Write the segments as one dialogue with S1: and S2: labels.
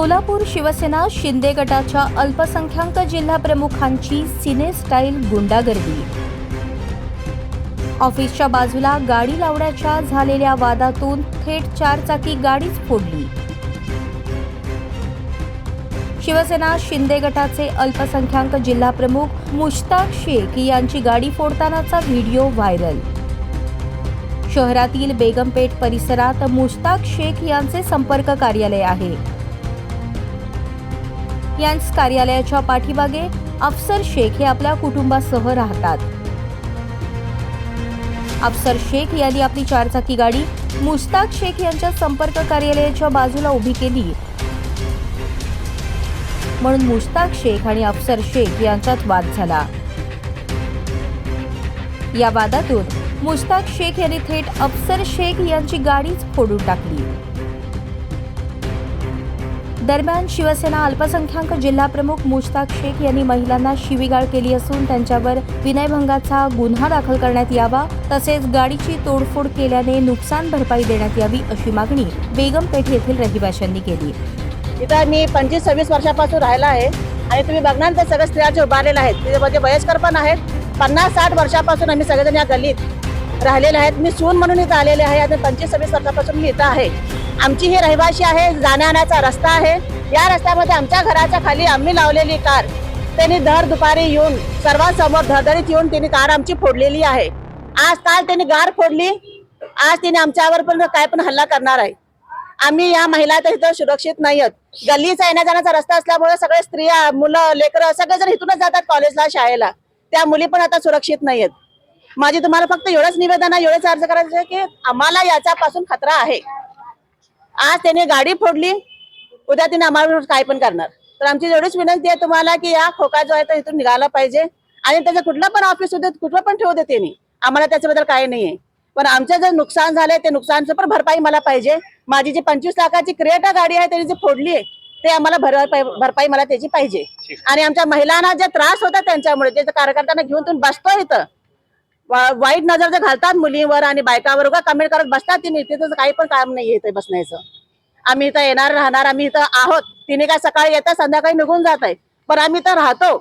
S1: सोलापूर शिवसेना शिंदे गटाच्या अल्पसंख्याक जिल्हा प्रमुखांची सिने स्टाईल गुंडागर्दी। ऑफिसच्या बाजूला गाडी लावण्याच्या झालेल्या वादातून थेट चारचाकी गाडीच फोडली। शिवसेना शिंदे गटाचे अल्पसंख्याक जिल्हा प्रमुख मुश्ताक शेख यांची गाडी फोडतानाचा व्हिडिओ व्हायरल। शहरातील बेगमपेठ परिसरात मुश्ताक शेख यांचे संपर्क कार्यालय आहे। यांच्या कार्यालयाच्या पाठीमागे अफसर शेख हे आपल्या कुटुंबासह राहतात। अफसर शेख यांनी आपली चारचाकी गाडी मुश्ताक शेख यांच्या संपर्क कार्यालयाच्या बाजूला उभी केली, म्हणून मुश्ताक शेख आणि अफसर शेख यांच्यात वाद झाला। या वादातून मुश्ताक शेख यांनी थेट अफसर शेख यांची गाडीच फोडून टाकली। दरम्यान शिवसेना अल्पसंख्याक जिल्हा प्रमुख मुश्ताक शेख यांनी महिलांना शिवीगाळ केली असून त्यांच्यावर विनयभंगाचा गुन्हा दाखल करण्यात यावा, तसेच गाडीची तोडफोड केल्याने नुकसान भरपाई देण्यात यावी अशी मागणी बेगमपेठ येथील रहिवाशांनी केली।
S2: इथं मी 25-26 वर्षापासून राहिला आहे आणि तुम्ही बघणार तर सगळे स्त्रिया उभारलेल्या आहेत, त्याच्यामध्ये वयस्कर पण आहेत। 50-60 वर्षापासून आम्ही सगळेजण या गल्लीत राहिलेले आहेत। मी सून म्हणून इथं आलेले आहे आणि 25-26 वर्षापासून मी इथं आहे। आमची ही रहिवाशी आहे, जाण्याचा रस्ता आहे। या रस्त्यामध्ये आमच्या घराच्या खाली आम्ही लावलेली कार त्यांनी दर दुपारी येऊन सर्वांसमोर धडधडीत येऊन त्यांनी कार आमची फोडलेली आहे। आज काल त्यांनी गार फोडली, आज त्यांनी आमच्यावर पण काय पण हल्ला करणार आहे। आम्ही या महिला तर इथं सुरक्षित नाही आहेत। गल्लीचा येण्या जाण्याचा रस्ता असल्यामुळे सगळे स्त्रिया, मुलं, लेकरं सगळेजण इथूनच जातात कॉलेजला, शाळेला। त्या मुली पण आता सुरक्षित नाही आहेत। माझी तुम्हाला फक्त एवढंच निवेदन आहे, एवढंच अर्ज करायचं की आम्हाला याच्यापासून खतरा आहे। आज त्याने गाडी फोडली, उद्या तिने आम्हाला काय पण करणार। तर आमची एवढीच विनंती आहे तुम्हाला की या खोका जो आहे तो इथून निघाला पाहिजे आणि त्याचं कुठलं पण ऑफिस होते, कुठलं पण ठेवू दे त्यांनी, आम्हाला त्याच्याबद्दल काही नाहीये। पण आमचं जे नुकसान झालंय ते नुकसानचं पण भरपाई मला पाहिजे। माझी जी 25 लाखाची क्रेटा गाडी आहे त्यांनी जी फोडली आहे ते आम्हाला भरपाई मला त्याची पाहिजे। आणि आमच्या महिलांना जे त्रास होता त्यांच्यामुळे, जे कार्यकर्त्यांना घेऊन तुम्ही बसतो इथं, वाईट नजर जे घालतात मुलींवर आणि बायकावर, उगा कमेंट करत बसतात, तिने तिथं काही पण काम नाही इथे बसण्याचं। आम्ही इथं येणार राहणार, आम्ही इथं आहोत। तिने काय सकाळी येतात संध्याकाळी निघून जात आहे, पण आम्ही इथं राहतो।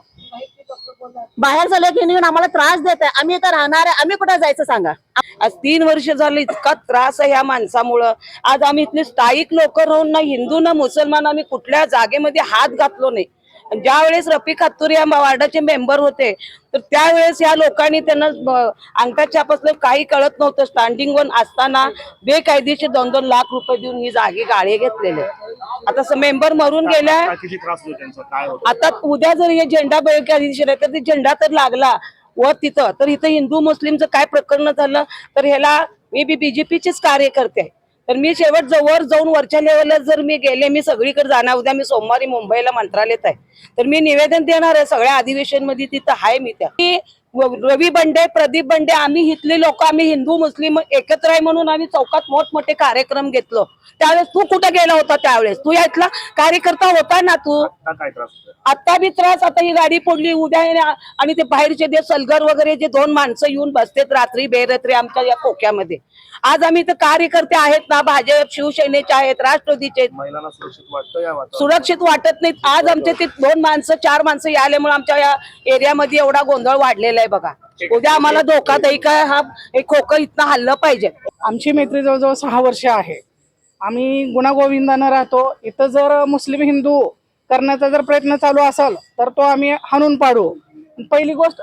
S2: बाहेरचं लेख येऊन आम्हाला त्रास देत आहे, आम्ही इथं राहणार आहे, आम्ही कुठं जायचं सांगा।
S3: आज 3 वर्ष झाली इतका त्रास आहे या माणसामुळं। आज आम्ही इथले स्थायिक लोक राहून ना हिंदू ना मुसलमान आम्ही कुठल्या जागेमध्ये हात घातलो नाही। ज्या वेळेस रफिक हत्तूर या वार्डाचे मेंबर होते तर त्यावेळेस या लोकांनी त्यांना अंगठा छापसलं, काही कळत नव्हतं। स्टँडिंग वन असताना बेकायदेशीर 2-2 लाख रुपये देऊन ही जागे गाळे घेतलेले। आता मेंबर मरून गेल्या। आता उद्या जर हे झेंडा बेकायदेशीर आहे तर ते झेंडा तर लागला व तिथं तर इथं हिंदू मुस्लिमचं काय प्रकरण झालं तर ह्याला मी बीजेपीचेच कार्यकर्ते आहे। तर मी शेवट जवळ जाऊन वरच्या लेवलला जर मी गेले, मी सगळीकडे जाणार। उद्या मी सोमवारी मुंबईला मंत्रालयात आहे, तर मी निवेदन देणार आहे सगळ्या अधिवेशन मध्ये, तिथं आहे मी त्या। रवी बंडे, प्रदीप बंडे, आम्ही इथले लोक, आम्ही हिंदू मुस्लिम एकत्र आहे म्हणून आम्ही चौकात मोठमोठे कार्यक्रम घेतलो। त्यावेळेस तू कुठे गेला होता? त्यावेळेस तू यातला कार्यकर्ता होता ना तू। आता बी त्रास, आता ही गाडी फोडली उद्या आणि ते बाहेरचे जे सलगर वगैरे जे 2 माणसं येऊन बसतेत रात्री बेरात्री आमच्या या खोक्यामध्ये। आज आम्ही इथं कार्यकर्ते आहेत ना, भाजप शिवसेनेचे आहेत, राष्ट्रवादीचे आहेत, महिलांना सुरक्षित वाटत नाहीत। आज आमचे ते 2 माणसं 4 माणसं आल्यामुळे आमच्या या एरियामध्ये एवढा गोंधळ वाढलेला आहे बघा। उद्या आम्हाला धोकादायक आहे, हा एक खोकं इथं हल्लं पाहिजे।
S4: आमची मैत्री जवळजवळ 6 वर्ष आहे। आम्ही गुणागोविंदानं राहतो। इथं जर मुस्लिम हिंदू करण्याचा जर प्रयत्न चालू असेल तर तो आम्ही हाणून पाडू। पहिली गोष्ट,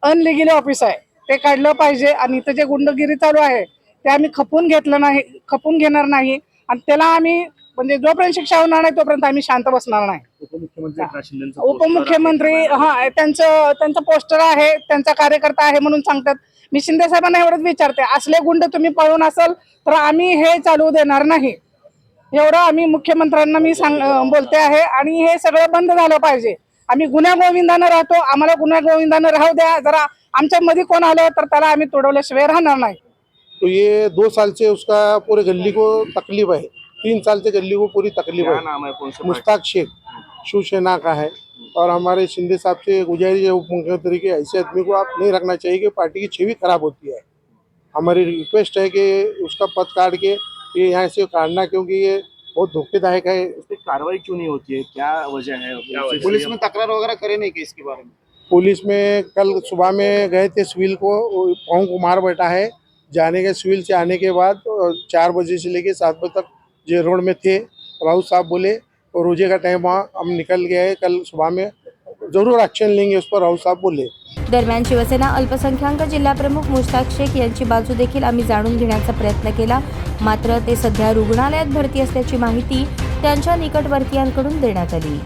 S4: अनलिगली ऑफिस आहे, ते काढलं पाहिजे। आणि इथं जे गुंडगिरी चालू आहे ते आम्ही खपून घेणार नाही आणि त्याला आम्ही म्हणजे जोपर्यंत शिक्षा होणार नाही तोपर्यंत आम्ही शांत बसणार नाही। उपमुख्यमंत्री त्यांचं पोस्टर आहे, त्यांचा कार्यकर्ता आहे म्हणून सांगतात। मी शिंदे साहेबांना एवढंच विचारते, असले गुंड तुम्ही पळून असाल तर आम्ही हे चालू देणार नाही, एवढं आम्ही मुख्यमंत्र्यांना मी बोलते आहे। आणि हे सगळं बंद झालं पाहिजे। आम्ही गुन्हा-गोविंदानं राहतो, आम्हाला गुन्हा-गोविंदानं राहू द्या। जरा आमच्या मध्ये कोण आलं तर त्याला आम्ही तोडवल्याशिवाय राहणार नाही।
S5: तो ये 2 साल से उसका पूरे गली को तकलीफ है, 3 साल से गली को पूरी तकलीफ है। मुश्ताक शेख शिवसेना का है और हमारे शिंदे साहब से गुजारिश है उप मुख्यमंत्री के, ऐसे आदमी को आप नहीं रखना चाहिए कि पार्टी की छवि खराब होती है। हमारी रिक्वेस्ट है कि उसका पद काट के ये यहाँ से काटना, क्योंकि ये बहुत धोखेदायक है।
S6: इस पे कार्रवाई क्यों नहीं होती है, क्या वजह है?
S7: पुलिस में तकरार वगैरह करे नहीं कि इसके बारे में?
S5: पुलिस में कल सुबह में गए थे सिविल को, पाँव को मार बैठा है। जाने के सिविल से आने के बाद 4 बजे से लेके 7 बजे तक जो रोड में थे, राउत साहब बोले और रोजे का टाइम वहाँ हम निकल गए, कल सुबह में जरूर एक्शन लेंगे उस पर, राउत साहब बोले।
S1: दरम्यान शिवसेना अल्पसंख्याक जिल्हाप्रमुख मुश्ताक शेख यांची बाजू देखील आम्ही जाणून घेण्याचा प्रयत्न केला, मात्र ते सध्या रुग्णालयात भरती असल्याची माहिती त्यांच्या निकटवर्तीयांकडून देण्यात आली।